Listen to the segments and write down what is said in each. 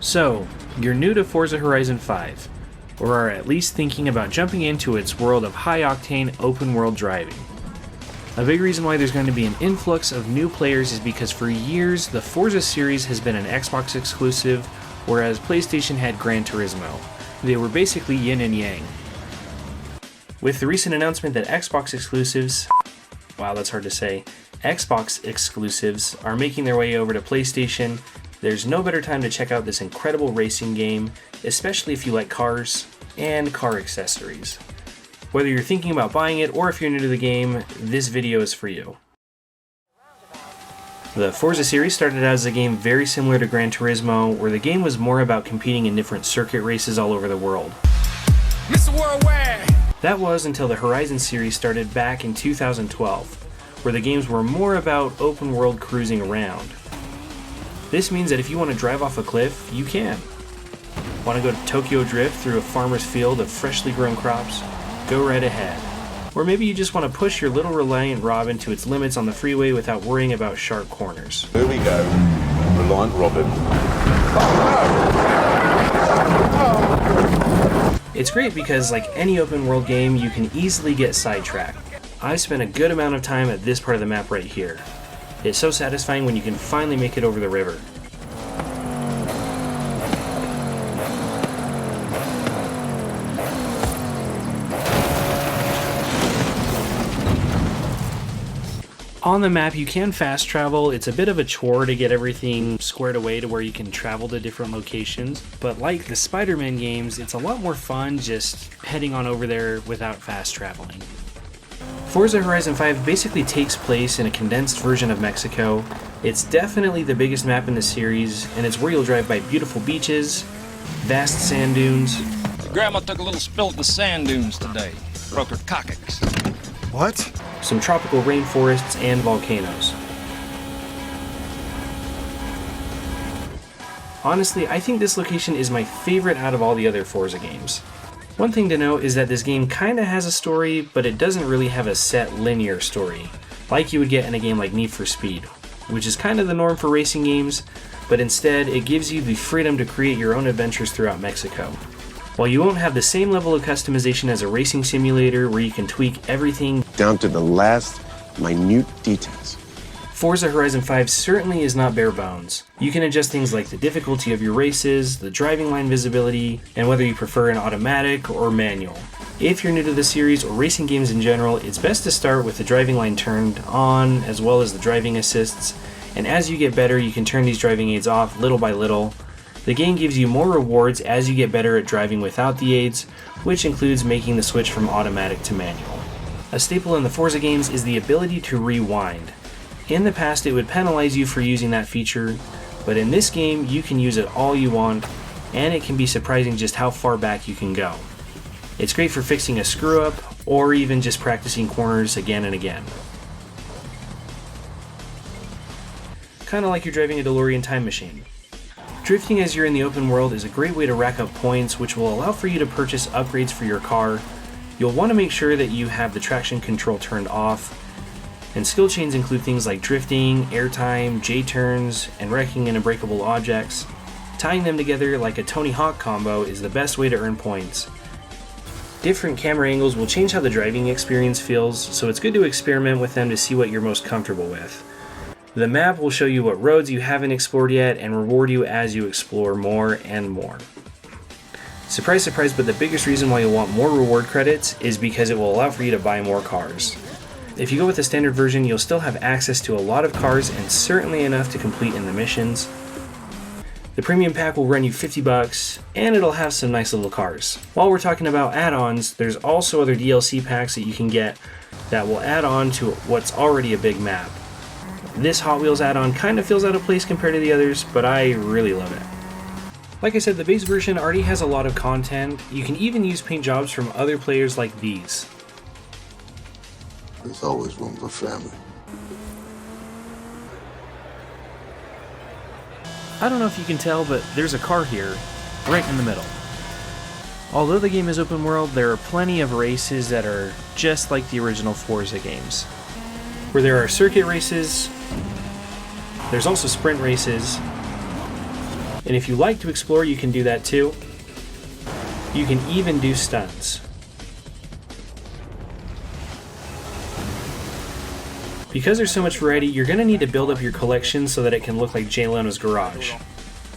So, you're new to Forza Horizon 5, or are at least thinking about jumping into its world of high-octane open-world driving. A big reason why there's going to be an influx of new players is because for years the Forza series has been an Xbox exclusive, whereas PlayStation had Gran Turismo. They were basically yin and yang. With the recent announcement that Xbox exclusives are making their way over to PlayStation, there's no better time to check out this incredible racing game, especially if you like cars and car accessories. Whether you're thinking about buying it or if you're new to the game, this video is for you. The Forza series started out as a game very similar to Gran Turismo, where the game was more about competing in different circuit races all over the world. Mr. Worldwide! That was until the Horizon series started back in 2012, where the games were more about open world cruising around. This means that if you want to drive off a cliff, you can. Want to go to Tokyo Drift through a farmer's field of freshly grown crops? Go right ahead. Or maybe you just want to push your little Reliant Robin to its limits on the freeway without worrying about sharp corners. Here we go, Reliant Robin. It's great because, like any open world game, you can easily get sidetracked. I've spent a good amount of time at this part of the map right here. It's so satisfying when you can finally make it over the river. On the map you can fast travel. It's a bit of a chore to get everything squared away to where you can travel to different locations, but like the Spider-Man games, it's a lot more fun just heading on over there without fast traveling. Forza Horizon 5 basically takes place in a condensed version of Mexico. It's definitely the biggest map in the series, and it's where you'll drive by beautiful beaches, vast sand dunes. Grandma took a little spill at the sand dunes today. Broke her coccyx. What? Some tropical rainforests and volcanoes. Honestly, I think this location is my favorite out of all the other Forza games. One thing to note is that this game kinda has a story, but it doesn't really have a set linear story, like you would get in a game like Need for Speed, which is kind of the norm for racing games, but instead it gives you the freedom to create your own adventures throughout Mexico. While you won't have the same level of customization as a racing simulator where you can tweak everything Down to the last minute details. Forza Horizon 5 certainly is not bare bones. You can adjust things like the difficulty of your races, the driving line visibility, and whether you prefer an automatic or manual. If you're new to the series or racing games in general, it's best to start with the driving line turned on as well as the driving assists, and as you get better you can turn these driving aids off little by little. The game gives you more rewards as you get better at driving without the aids, which includes making the switch from automatic to manual. A staple in the Forza games is the ability to rewind. In the past it would penalize you for using that feature, but in this game you can use it all you want, and it can be surprising just how far back you can go. It's great for fixing a screw up, or even just practicing corners again and again. Kinda like you're driving a DeLorean time machine. Drifting as you're in the open world is a great way to rack up points, which will allow for you to purchase upgrades for your car. You'll want to make sure that you have the traction control turned off, and skill chains include things like drifting, airtime, J-turns, and wrecking unbreakable objects. Tying them together like a Tony Hawk combo is the best way to earn points. Different camera angles will change how the driving experience feels, so it's good to experiment with them to see what you're most comfortable with. The map will show you what roads you haven't explored yet and reward you as you explore more and more. Surprise, surprise, but the biggest reason why you'll want more reward credits is because it will allow for you to buy more cars. If you go with the standard version, you'll still have access to a lot of cars and certainly enough to complete in the missions. The premium pack will run you $50 and it'll have some nice little cars. While we're talking about add-ons, there's also other DLC packs that you can get that will add on to what's already a big map. This Hot Wheels add-on kind of feels out of place compared to the others, but I really love it. Like I said, the base version already has a lot of content. You can even use paint jobs from other players like these. There's always room for family. I don't know if you can tell, but there's a car here, right in the middle. Although the game is open world, there are plenty of races that are just like the original Forza games, where there are circuit races, there's also sprint races, And if you like to explore, you can do that too. You can even do stunts. Because there's so much variety, you're going to need to build up your collection so that it can look like Jay Leno's garage.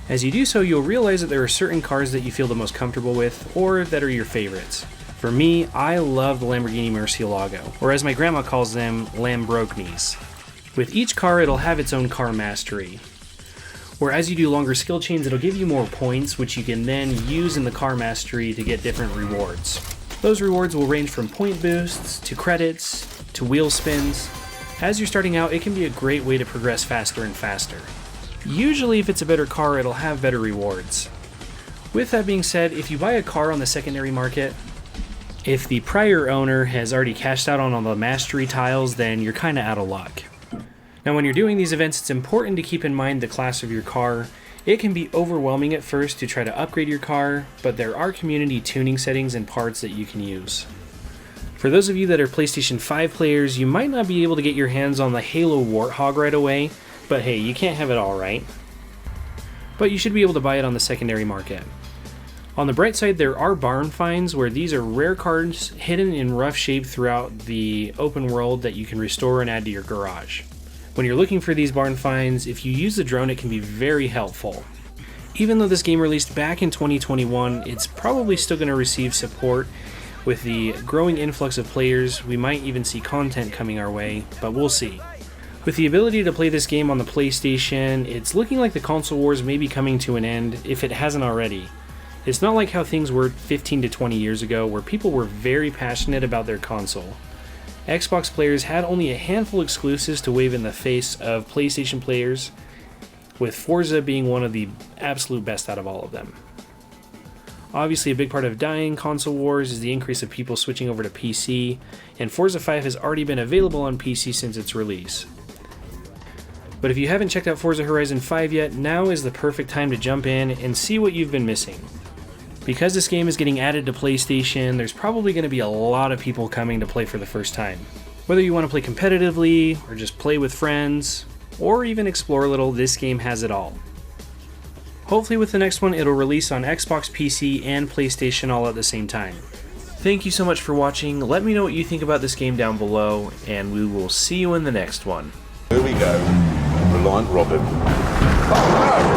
As you do so, you'll realize that there are certain cars that you feel the most comfortable with, or that are your favorites. For me, I love the Lamborghini Murcielago, or as my grandma calls them, Lambrognis. With each car, it'll have its own car mastery, where as you do longer skill chains, it'll give you more points, which you can then use in the car mastery to get different rewards. Those rewards will range from point boosts, to credits, to wheel spins. As you're starting out, it can be a great way to progress faster and faster. Usually if it's a better car, it'll have better rewards. With that being said, if you buy a car on the secondary market, if the prior owner has already cashed out on all the mastery tiles, then you're kinda out of luck. Now when you're doing these events, it's important to keep in mind the class of your car. It can be overwhelming at first to try to upgrade your car, but there are community tuning settings and parts that you can use. For those of you that are PlayStation 5 players, you might not be able to get your hands on the Halo Warthog right away, but hey, you can't have it all, right? But you should be able to buy it on the secondary market. On the bright side, there are barn finds where these are rare cars hidden in rough shape throughout the open world that you can restore and add to your garage. When you're looking for these barn finds, if you use the drone, it can be very helpful. Even though this game released back in 2021, it's probably still going to receive support. With the growing influx of players, we might even see content coming our way, but we'll see. With the ability to play this game on the PlayStation, it's looking like the console wars may be coming to an end, if it hasn't already. It's not like how things were 15 to 20 years ago, where people were very passionate about their console. Xbox players had only a handful of exclusives to wave in the face of PlayStation players, with Forza being one of the absolute best out of all of them. Obviously, a big part of dying console wars is the increase of people switching over to PC, and Forza 5 has already been available on PC since its release. But if you haven't checked out Forza Horizon 5 yet, now is the perfect time to jump in and see what you've been missing. Because this game is getting added to PlayStation, there's probably going to be a lot of people coming to play for the first time. Whether you want to play competitively, or just play with friends, or even explore a little, this game has it all. Hopefully with the next one, it'll release on Xbox, PC, and PlayStation all at the same time. Thank you so much for watching. Let me know what you think about this game down below, and we will see you in the next one. Here we go. Reliant Robin.